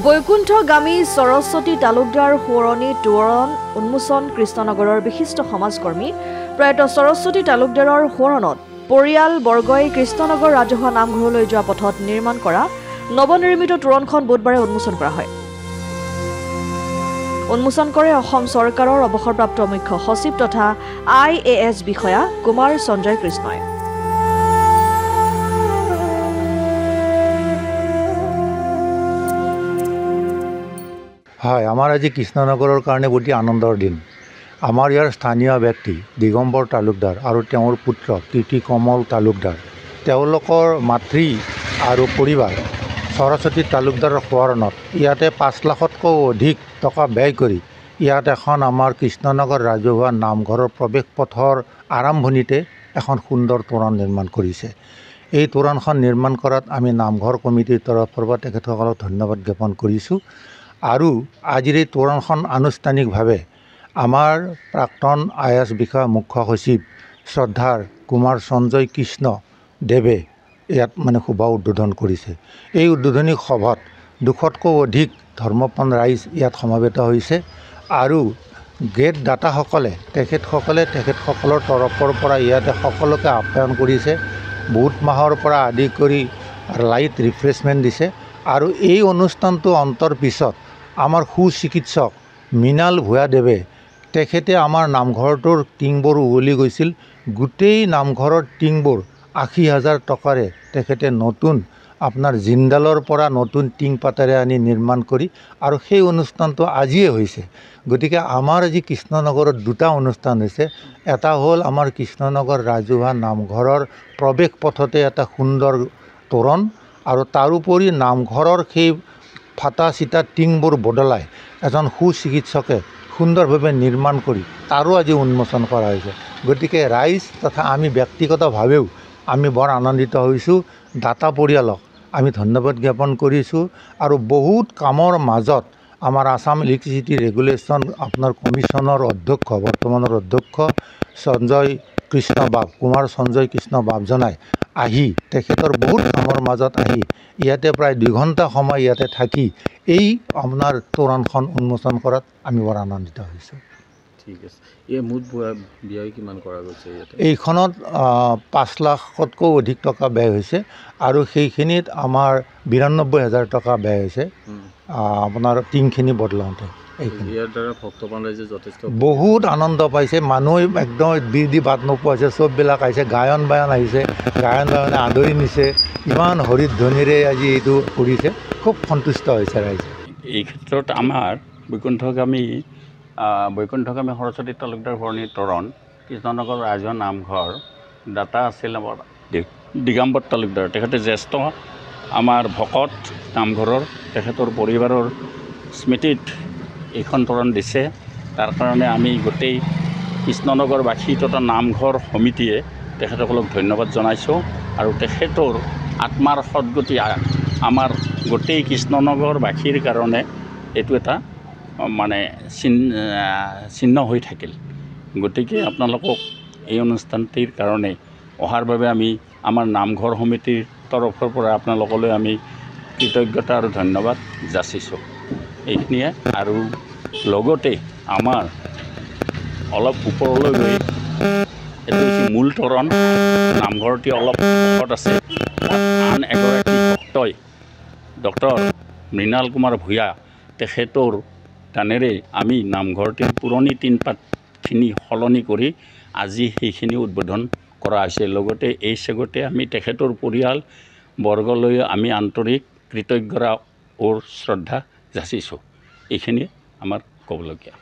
বৈকুণ্ঠগামী সৰস্বতী তালুকদাৰ সোঁৱৰণী তোৰণ উন্মোচন কৃষ্ণনগৰৰ বিশিষ্ট সমাজকৰ্মী প্ৰয়াত সৰস্বতী তালুকদাৰৰ সোঁৱৰণত পৰিয়াল বৰ্গই কৃষ্ণনগৰ ৰাজহুৱা নামঘৰলৈ যোৱা পথত নিৰ্মাণ কৰা নৱনিৰ্মিত তোৰণখন বুধবাৰে উন্মোচন কৰা হয়। উন্মোচন কৰে অসম চৰকাৰৰ অৱসৰপ্ৰাপ্ত মুখ্য সচিব তথা IAS বিষয়া কুমাৰ সঞ্জয় কৃষ্ণই। হয়, আমাৰ আজি কৃষ্ণনগৰৰ কাৰণে অতি আনন্দৰ দিন। আমাৰ ইয়াৰ স্থানীয় ব্যক্তি দিগম্বৰ তালুকদাৰ আৰু তেওঁৰ পুত্ৰ কীৰ্তি কমল তালুকদাৰ, তেওঁলোকৰ মাতৃ আৰু পৰিবাৰ সৰস্বতী তালুকদাৰৰ সোঁৱৰণত ইয়াতে 5 লাখতকৈ অধিক টকা ব্যয় কৰি ইয়াত এখন আমাৰ কৃষ্ণনগৰ ৰাজহুৱা নামঘৰৰ প্ৰৱেশ পথৰ আৰম্ভণিতে এখন সুন্দৰ তোৰণ নিৰ্মাণ কৰিছে। এই তোৰণখন নিৰ্মাণ কৰাত আমি নামঘৰ কমিটিৰ তৰফৰ পৰা তেখেতসকলক ধন্যবাদ জ্ঞাপন কৰিছোঁ। আৰু আজিৰ এই তোৰণখন আনুষ্ঠানিকভাৱে আমাৰ প্ৰাক্তন IAS বিষয়া মুখ্য সচিব শ্ৰদ্ধাৰ কুমাৰ সঞ্জয় কৃষ্ণ দেৱে ইয়াত শুভ উদ্বোধন কৰিছে। এই উদ্বোধনী সভাত 200তকৈ অধিক ধৰ্মপ্ৰাণ ৰাইজ ইয়াত সমবেত হৈছে আৰু গেট দাতাসকলে তেখেতসকলৰ তৰফৰ পৰা ইয়াতে সকলোকে আপ্যায়ন কৰিছে। বুট মাহৰ পৰা আদি কৰি লাইট ৰিফ্ৰেছমেণ্ট দিছে। আৰু এই অনুষ্ঠানটো অন্তৰ পিছত আমাৰ সুচিকিৎসক মৃণাল ভূঞাদেৱে তেখেতে আমাৰ নামঘৰটোৰ টিংবোৰ উৱলি গৈছিল। গোটেই নামঘৰৰ টিংবোৰ 80,000 টকাৰে তেখেতে নতুন আপোনাৰ জিন্দালৰ পৰা নতুন টিং পাতেৰে আনি নিৰ্মাণ কৰি আৰু সেই অনুষ্ঠানটো আজিয়ে হৈছে। গতিকে আমাৰ আজি কৃষ্ণনগৰত 2টা অনুষ্ঠান হৈছে। এটা হ'ল আমাৰ কৃষ্ণনগৰ ৰাজহুৱা নামঘৰৰ প্ৰৱেশ পথতে এটা সুন্দৰ তোৰণ আৰু তাৰোপৰি নামঘৰৰ সেই ফাটা চিটা টিংবোৰ বদলাই এজন সুচিকিৎসকে সুন্দৰভাৱে নিৰ্মাণ কৰি তাৰো আজি উন্মোচন কৰা হৈছে। গতিকে ৰাইজ তথা আমি ব্যক্তিগতভাৱেও আমি বৰ আনন্দিত হৈছোঁ। দাতা পৰিয়ালক আমি ধন্যবাদ জ্ঞাপন কৰিছোঁ। আৰু বহুত কামৰ মাজত আমাৰ আসাম ইলেক্ট্ৰিচিটি ৰেগুলেশ্যন আপোনাৰ কমিশ্যনৰ অধ্যক্ষ বৰ্তমানৰ অধ্যক্ষ কুমাৰ সঞ্জয় কৃষ্ণ বাবজনাই আহি তেখেতৰ বহুত কামৰ মাজত আহি ইয়াতে প্ৰায় 2 ঘণ্টা সময় ইয়াতে থাকি এই আপোনাৰ তোৰণখন উন্মোচন কৰাত আমি বৰ আনন্দিত হৈছোঁ। ঠিক আছে। এই মুঠ ব্যয় কিমান কৰা গৈছে ইয়াতে? এইখনত 5 লাখতকৈ অধিক টকা ব্যয় হৈছে আৰু সেইখিনিত আমাৰ 92,000 টকা ব্যয় হৈছে আপোনাৰ টিংখিনি বদলাওঁতে। ইয়াৰ দ্বাৰা ভক্তপ্ৰাণ ৰাইজে যথেষ্ট বহুত আনন্দ পাইছে। মানুহ একদম দি বাট নোপোৱা হৈছে। চববিলাক আহিছে, গায়ন বায়ন আহিছে, গায়ন বায়নে আদৰি নিছে। ইমান হৰিধ্বনিৰে আজি এইটো কৰিছে, খুব সন্তুষ্ট হৈছে ৰাইজে। এই ক্ষেত্ৰত আমাৰ বৈকুণ্ঠগামী সৰস্বতী তালুকদাৰ সোঁৱৰণী তোৰণ কৃষ্ণনগৰ ৰাজহুৱা নামঘৰ দাতা আছিল আমাৰ দিগম্বৰ তালুকদাৰ। তেখেতে জ্যেষ্ঠ আমাৰ ভকত নামঘৰৰ, তেখেতৰ পৰিবাৰৰ স্মৃতিত এইখন তোৰণ দিছে। তাৰ কাৰণে আমি গোটেই কৃষ্ণনগৰবাসী তথা নামঘৰ সমিতিয়ে তেখেতসকলক ধন্যবাদ জনাইছোঁ। আৰু তেখেতৰ আত্মাৰ সদগতি আমাৰ গোটেই কৃষ্ণনগৰবাসীৰ কাৰণে এইটো এটা চিহ্ন হৈ থাকিল। গতিকে আপোনালোকক এই অনুষ্ঠানটিৰ কাৰণে অহাৰ বাবে আমি আমাৰ নামঘৰ সমিতিৰ তৰফৰ পৰা আপোনালোকলৈ আমি কৃতজ্ঞতা আৰু ধন্যবাদ যাচিছোঁ। এইখিনিয়ে। আৰু লগতে আমাৰ অলপ ওপৰলৈ গৈ এইটো হৈছে মূল তোৰণ। নামঘৰটি অলপ ওপৰত আছে। আন এগৰাকী ভক্তই ডক্টৰ মৃণাল কুমাৰ ভূঞা তেখেতৰ দানেৰে আমি নামঘৰটিৰ পুৰণি টিনপাতখিনি সলনি কৰি আজি সেইখিনি উদ্বোধন কৰা হৈছে। লগতে এই চেগতে আমি তেখেতৰ পৰিয়াল বৰ্গলৈ আমি আন্তৰিক কৃতজ্ঞতা আৰু শ্ৰদ্ধা যাচিছোঁ। এইখিনিয়ে আমাৰ ক'বলগীয়া।